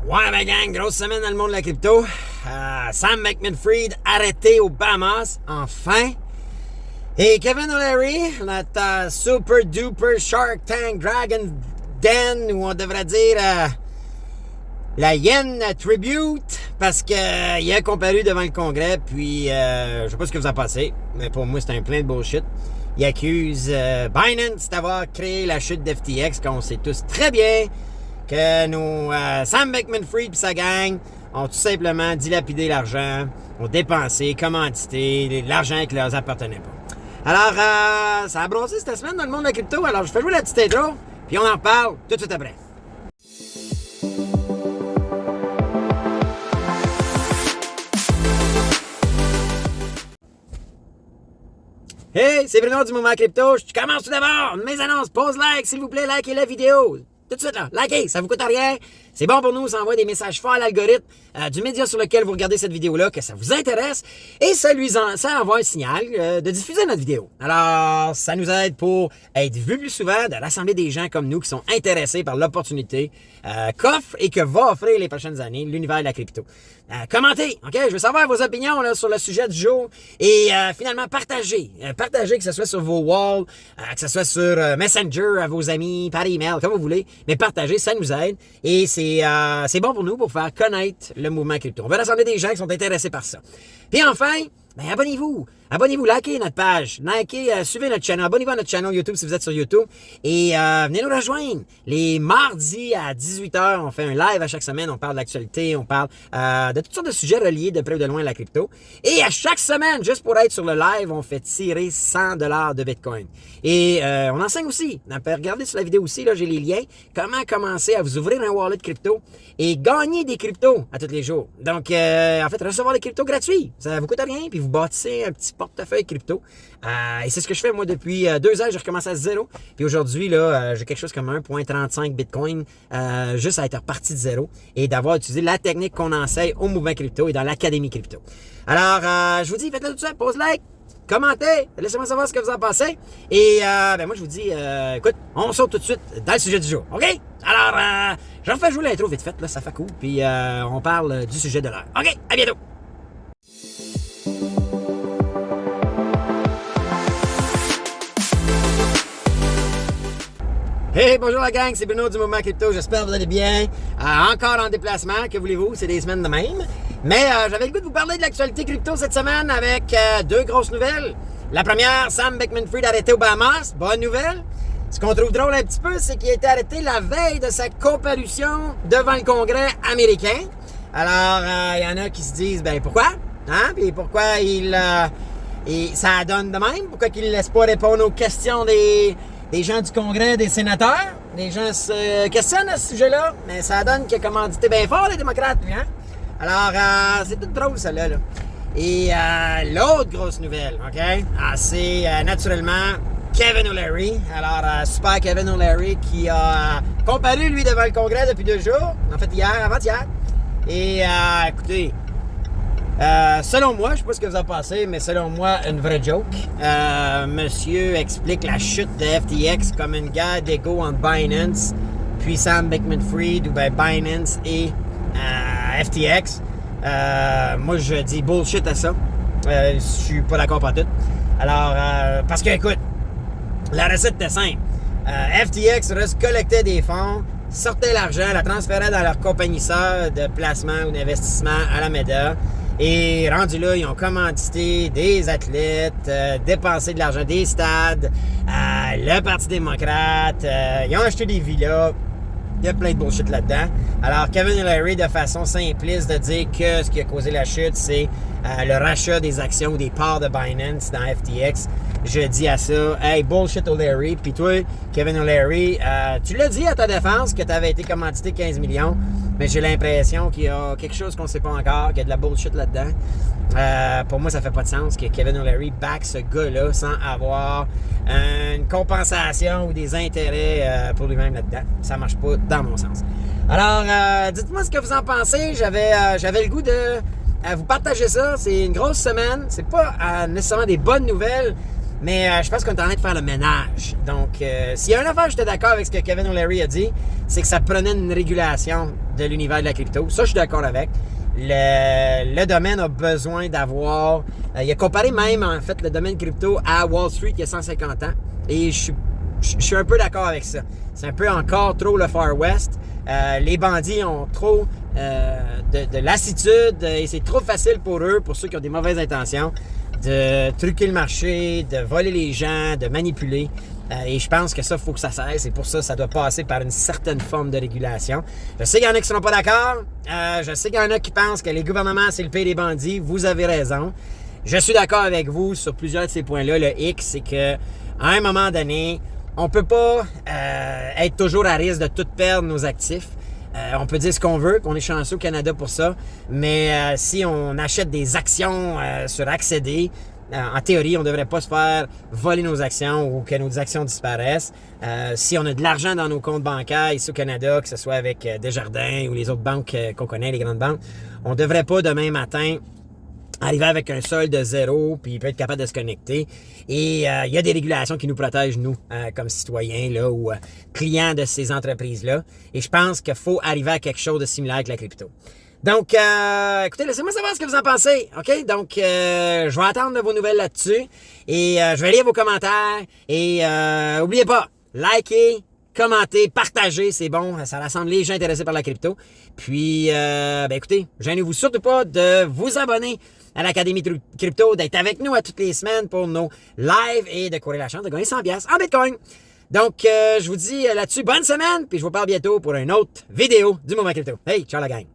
Ouais, ma gang, grosse semaine dans le monde de la crypto. Sam Bankman-Fried arrêté aux Bahamas, enfin. Et Kevin O'Leary, notre super duper Shark Tank Dragon Den, ou on devrait dire la Yen Tribute, parce qu'il a comparu devant le Congrès, puis je sais pas ce que vous en pensez, mais pour moi c'est un plein de bullshit. Il accuse Binance d'avoir créé la chute d'FTX, qu'on sait tous très bien que nos Sam Bankman-Fried et sa gang ont tout simplement dilapidé l'argent, ont dépensé, commandité, l'argent qui leur appartenait pas. Alors, ça a brossé cette semaine dans le monde de la crypto, alors je fais jouer la petite intro, puis on en reparle tout de suite après. Hey, c'est Bruno du Mouvement Crypto. Je commence tout d'abord. Mes annonces, pause like, s'il vous plaît, likez la vidéo. Tout de suite, là. Likez, ça vous coûte rien. C'est bon pour nous, ça envoie des messages forts à l'algorithme du média sur lequel vous regardez cette vidéo-là, que ça vous intéresse, et ça envoie un signal de diffuser notre vidéo. Alors, ça nous aide pour être vu plus souvent, de rassembler des gens comme nous qui sont intéressés par l'opportunité qu'offre et que va offrir les prochaines années l'univers de la crypto. Commentez, OK? Je veux savoir vos opinions là, sur le sujet du jour et finalement partagez. Partagez, que ce soit sur vos walls, que ce soit sur Messenger, à vos amis, par email, comme vous voulez, mais partagez, ça nous aide et c'est bon pour nous pour faire connaître le mouvement crypto. On veut rassembler des gens qui sont intéressés par ça. Puis enfin, ben abonnez-vous. Abonnez-vous, likez notre page, suivez notre channel, abonnez-vous à notre channel YouTube si vous êtes sur YouTube et venez nous rejoindre. Les mardis à 18h, on fait un live à chaque semaine, on parle de l'actualité, on parle de toutes sortes de sujets reliés de près ou de loin à la crypto. Et à chaque semaine, juste pour être sur le live, on fait tirer 100$ de Bitcoin. Et on enseigne aussi, regardez sur la vidéo aussi, là j'ai les liens, comment commencer à vous ouvrir un wallet crypto et gagner des cryptos à tous les jours. Donc, en fait, recevoir des cryptos gratuits, ça vous coûte rien, puis vous bâtissez un petit portefeuille crypto. Et c'est ce que je fais, moi, depuis 2 ans. J'ai recommencé à zéro. Puis aujourd'hui, là, j'ai quelque chose comme 1,35 Bitcoin juste à être reparti de zéro et d'avoir utilisé la technique qu'on enseigne au mouvement crypto et dans l'Académie crypto. Alors, je vous dis, faites-le tout ça, pose like, commentez, laissez-moi savoir ce que vous en pensez. Et ben moi, je vous dis, écoute, on saute tout de suite dans le sujet du jour, OK? Alors, je refais jouer l'intro vite fait, là, ça fait cool. Puis on parle du sujet de l'heure. OK, à bientôt! Hey, bonjour la gang, c'est Bruno du Mouvement Crypto, j'espère que vous allez bien. Encore en déplacement, que voulez-vous, c'est des semaines de même. Mais j'avais le goût de vous parler de l'actualité crypto cette semaine avec 2 grosses nouvelles. La première, Sam Bankman-Fried arrêté aux Bahamas, bonne nouvelle. Ce qu'on trouve drôle un petit peu, c'est qu'il a été arrêté la veille de sa comparution devant le Congrès américain. Alors, il y en a qui se disent, ben pourquoi? Hein? Puis pourquoi ça donne de même? Pourquoi qu'il ne laisse pas répondre aux questions des gens du Congrès, des sénateurs? Les gens se questionnent à ce sujet-là, mais ça donne qu'il a commandité bien fort les démocrates, lui, hein? Alors, c'est tout drôle, celle-là. Là. Et l'autre grosse nouvelle, OK? C'est naturellement Kevin O'Leary. Alors, super Kevin O'Leary qui a comparu, lui, devant le Congrès depuis 2 jours. En fait, avant-hier. Et écoutez, selon moi, je sais pas ce que vous en pensez, mais selon moi, une vraie joke. Monsieur explique la chute de FTX comme une guerre d'ego entre Binance puis Sam Bankman-Fried ou ben Binance et FTX. Moi, je dis bullshit à ça. Je suis pas d'accord par tout. Alors, parce que, écoute, la recette était simple. FTX collectait des fonds, sortait l'argent, la transférait dans leur compagnie sœur de placement ou d'investissement Alameda. Et rendu là, ils ont commandité des athlètes, dépensé de l'argent des stades, le Parti démocrate, ils ont acheté des villas. Il y a plein de bullshit là-dedans. Alors, Kevin O'Leary, de façon simpliste, de dire que ce qui a causé la chute, c'est le rachat des actions ou des parts de Binance dans FTX. Je dis à ça, hey, bullshit O'Leary. Puis toi, Kevin O'Leary, tu l'as dit à ta défense que tu avais été commandité 15 millions, mais j'ai l'impression qu'il y a quelque chose qu'on ne sait pas encore, qu'il y a de la bullshit là-dedans. Pour moi, ça fait pas de sens que Kevin O'Leary back ce gars-là sans avoir une compensation ou des intérêts pour lui-même là-dedans. Ça marche pas dans mon sens. Alors, dites-moi ce que vous en pensez. J'avais le goût de vous partager ça. C'est une grosse semaine. C'est pas nécessairement des bonnes nouvelles, Mais je pense qu'on est en train de faire le ménage. Donc, s'il y a une affaire, j'étais d'accord avec ce que Kevin O'Leary a dit, c'est que ça prenait une régulation de l'univers de la crypto. Ça, je suis d'accord avec. Le domaine a besoin d'avoir... il a comparé même, en fait, le domaine crypto à Wall Street il y a 150 ans. Et je suis un peu d'accord avec ça. C'est un peu encore trop le Far West. Les bandits ont trop de lassitude et c'est trop facile pour eux, pour ceux qui ont des mauvaises intentions, de truquer le marché, de voler les gens, de manipuler. Et je pense que ça, il faut que ça cesse. Et pour ça, ça doit passer par une certaine forme de régulation. Je sais qu'il y en a qui ne seront pas d'accord. Je sais qu'il y en a qui pensent que les gouvernements, c'est le pays des bandits. Vous avez raison. Je suis d'accord avec vous sur plusieurs de ces points-là. Le hic, c'est que à un moment donné, on peut pas être toujours à risque de tout perdre nos actifs. On peut dire ce qu'on veut, qu'on est chanceux au Canada pour ça, mais si on achète des actions sur Accéder, en théorie, on ne devrait pas se faire voler nos actions ou que nos actions disparaissent. Si on a de l'argent dans nos comptes bancaires ici au Canada, que ce soit avec Desjardins ou les autres banques qu'on connaît, les grandes banques, on ne devrait pas demain matin arriver avec un solde de zéro, puis il peut être capable de se connecter. Et il y a des régulations qui nous protègent, nous, comme citoyens là, ou clients de ces entreprises-là. Et je pense qu'il faut arriver à quelque chose de similaire avec la crypto. Donc, écoutez, laissez-moi savoir ce que vous en pensez, OK? Donc, je vais attendre de vos nouvelles là-dessus. Et je vais lire vos commentaires. Et oubliez pas, likez, commentez, partagez, c'est bon. Ça rassemble les gens intéressés par la crypto. Puis, écoutez, gênez-vous surtout pas de vous abonner à l'Académie Crypto, d'être avec nous à toutes les semaines pour nos lives et de courir la chance de gagner 100$ en Bitcoin. Donc, je vous dis là-dessus, bonne semaine, puis je vous parle bientôt pour une autre vidéo du Mouvement Crypto. Hey, ciao la gang!